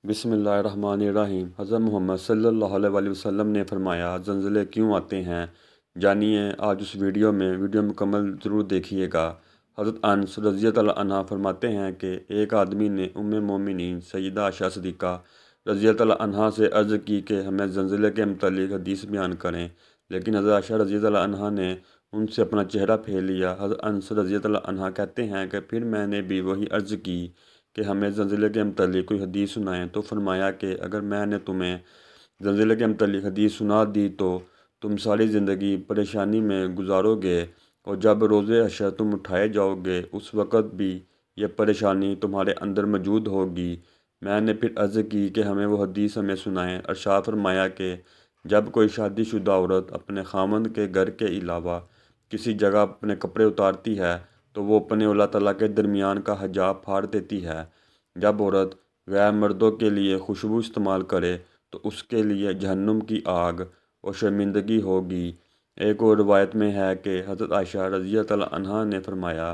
بسم اللہ الرحمن الرحیم۔ حضرت محمد صلی اللہ علیہ وسلم نے فرمایا، زلزلے کیوں آتے ہیں؟ جانیے آج اس ویڈیو میں۔ ویڈیو مکمل ضرور دیکھیے گا۔ حضرت انس رضی اللہ عنہ فرماتے ہیں کہ ایک آدمی نے مومنین سیدہ عائشہ صدیقہ رضی اللہ عنہ سے عرض کی کہ ہمیں زلزلے کے متعلق حدیث بیان کریں، لیکن حضرت عائشہ رضی اللہ عنہ نے ان سے اپنا چہرہ پھیر لیا۔ حضرت انس رضی اللہ عنہ کہتے ہیں کہ پھر میں نے بھی وہی عرض کی کہ ہمیں زلزلے کے متعلق کوئی حدیث سنائیں، تو فرمایا کہ اگر میں نے تمہیں زلزلے کے متعلق حدیث سنا دی تو تم ساری زندگی پریشانی میں گزارو گے، اور جب روز حشر تم اٹھائے جاؤ گے اس وقت بھی یہ پریشانی تمہارے اندر موجود ہوگی۔ میں نے پھر عرض کی کہ وہ حدیث ہمیں سنائیں۔ ارشاد فرمایا کہ جب کوئی شادی شدہ عورت اپنے خاوند کے گھر کے علاوہ کسی جگہ اپنے کپڑے اتارتی ہے تو وہ اپنے اللہ تعالیٰ کے درمیان کا حجاب پھاڑ دیتی ہے۔ جب عورت غیر مردوں کے لیے خوشبو استعمال کرے تو اس کے لیے جہنم کی آگ اور شرمندگی ہوگی۔ ایک اور روایت میں ہے کہ حضرت عائشہ رضی اللہ عنہ نے فرمایا،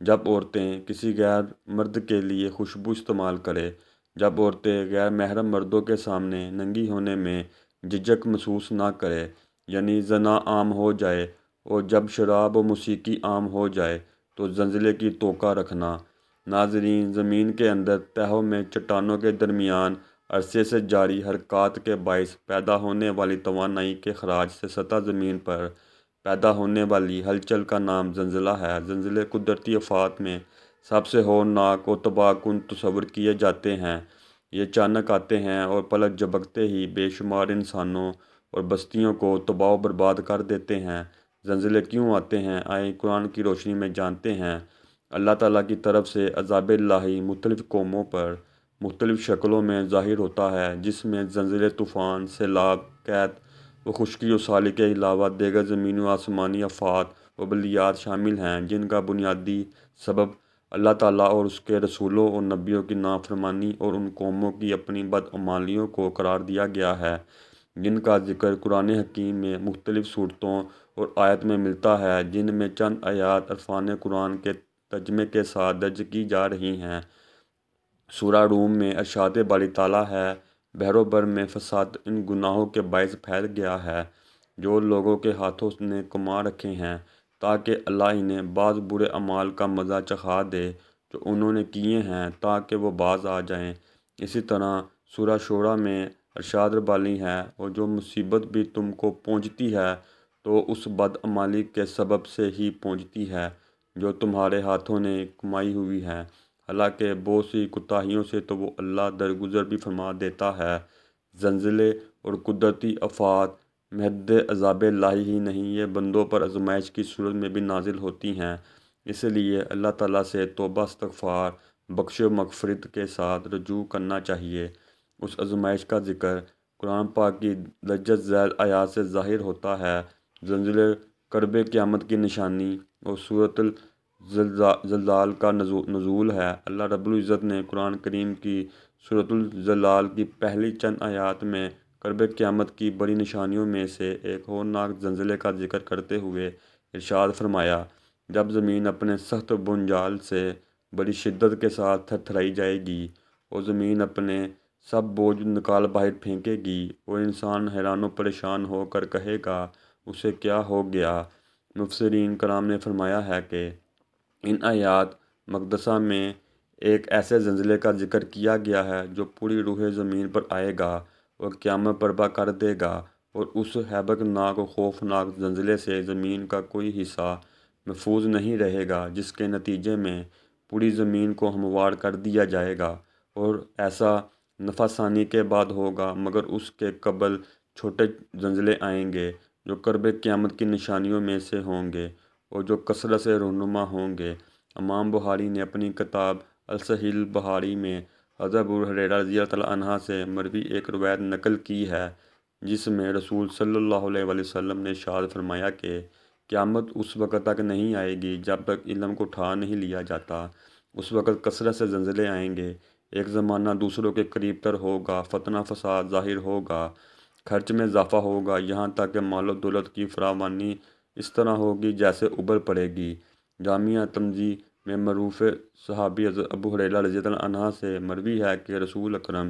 جب عورتیں کسی غیر مرد کے لیے خوشبو استعمال کرے، جب عورتیں غیر محرم مردوں کے سامنے ننگی ہونے میں جھجک محسوس نہ کرے، یعنی زنا عام ہو جائے، اور جب شراب و موسیقی عام ہو جائے تو زلزلے کی توقع رکھنا۔ ناظرین، زمین کے اندر تہوں میں چٹانوں کے درمیان عرصے سے جاری حرکات کے باعث پیدا ہونے والی توانائی کے خراج سے سطح زمین پر پیدا ہونے والی ہلچل کا نام زلزلہ ہے۔ زلزلے قدرتی آفات میں سب سے ہولناک اور تباہ کن تصور کیے جاتے ہیں۔ یہ اچانک آتے ہیں اور پلک جھپکتے ہی بے شمار انسانوں اور بستیوں کو تباہ و برباد کر دیتے ہیں۔ زلزلے کیوں آتے ہیں؟ آئیں قرآن کی روشنی میں جانتے ہیں۔ اللہ تعالیٰ کی طرف سے عذاب الہی مختلف قوموں پر مختلف شکلوں میں ظاہر ہوتا ہے، جس میں زلزلے، طوفان، سیلاب، قحط و خشکی و سالی کے علاوہ دیگر زمینی و آسمانی آفات و بلیات شامل ہیں، جن کا بنیادی سبب اللہ تعالیٰ اور اس کے رسولوں اور نبیوں کی نافرمانی اور ان قوموں کی اپنی بدعمالیوں کو قرار دیا گیا ہے، جن کا ذکر قرآن حکیم میں مختلف صورتوں اور آیت میں ملتا ہے، جن میں چند آیات عرفان قرآن کے ترجمے کے ساتھ درج کی جا رہی ہیں۔ سورہ روم میں ارشاد باری تعالیٰ ہے، بحر و بر میں فساد ان گناہوں کے باعث پھیل گیا ہے جو لوگوں کے ہاتھوں نے کما رکھے ہیں، تاکہ اللہ انہیں بعض برے اعمال کا مزہ چکھا دے جو انہوں نے کیے ہیں، تاکہ وہ باز آ جائیں۔ اسی طرح سورہ شورى میں ارشاد ربانی ہے، اور جو مصیبت بھی تم کو پہنچتی ہے تو اس بدعمالی کے سبب سے ہی پہنچتی ہے جو تمہارے ہاتھوں نے کمائی ہوئی ہے، حالانکہ بہت سی کوتاہیوں سے تو وہ اللہ درگزر بھی فرما دیتا ہے۔ زلزلے اور قدرتی آفات محض عذاب الہی ہی نہیں، یہ بندوں پر آزمائش کی صورت میں بھی نازل ہوتی ہیں، اس لیے اللہ تعالیٰ سے توبہ استغفار، بخش و مغفرت کے ساتھ رجوع کرنا چاہیے۔ اس آزمائش کا ذکر قرآن پاک کی درج ذیل آیات سے ظاہر ہوتا ہے۔ زلزلے قرب قیامت کی نشانی اور سورۃ الزلزال کا نزول ہے۔ اللہ رب العزت نے قرآن کریم کی سورۃ الزلزال کی پہلی چند آیات میں قرب قیامت کی بڑی نشانیوں میں سے ایک ہولناک زلزلے کا ذکر کرتے ہوئے ارشاد فرمایا، جب زمین اپنے سخت بنجال سے بڑی شدت کے ساتھ تھرتھرائی جائے گی اور زمین اپنے سب بوجھ نکال باہر پھینکے گی، اور انسان حیران و پریشان ہو کر کہے گا اسے کیا ہو گیا۔ مفسرین کرام نے فرمایا ہے کہ ان آیات مقدسہ میں ایک ایسے زلزلے کا ذکر کیا گیا ہے جو پوری روح زمین پر آئے گا اور قیامت برپا کر دے گا، اور اس ہیبت ناک و خوفناک زلزلے سے زمین کا کوئی حصہ محفوظ نہیں رہے گا، جس کے نتیجے میں پوری زمین کو ہموار کر دیا جائے گا، اور ایسا نفع ثانی کے بعد ہوگا، مگر اس کے قبل چھوٹے زلزلے آئیں گے جو قرب قیامت کی نشانیوں میں سے ہوں گے اور جو کثرت سے رونما ہوں گے۔ امام بخاری نے اپنی کتاب الصحیح البخاری میں حضرت ابو ہریرہ رضی اللہ عنہ سے مروی ایک روایت نقل کی ہے، جس میں رسول صلی اللہ علیہ وسلم نے ارشاد فرمایا کہ قیامت اس وقت تک نہیں آئے گی جب تک علم کو اٹھا نہیں لیا جاتا۔ اس وقت کثرت سے زلزلے آئیں گے، ایک زمانہ دوسروں کے قریب تر ہوگا، فتنہ فساد ظاہر ہوگا، خرچ میں اضافہ ہوگا، یہاں تک کہ مال و دولت کی فراوانی اس طرح ہوگی جیسے ابر پڑے گی۔ جامعہ ترمذی میں معروف صحابی حضرت ابو ہریرہ رضی اللہ عنہ سے مروی ہے کہ رسول اکرم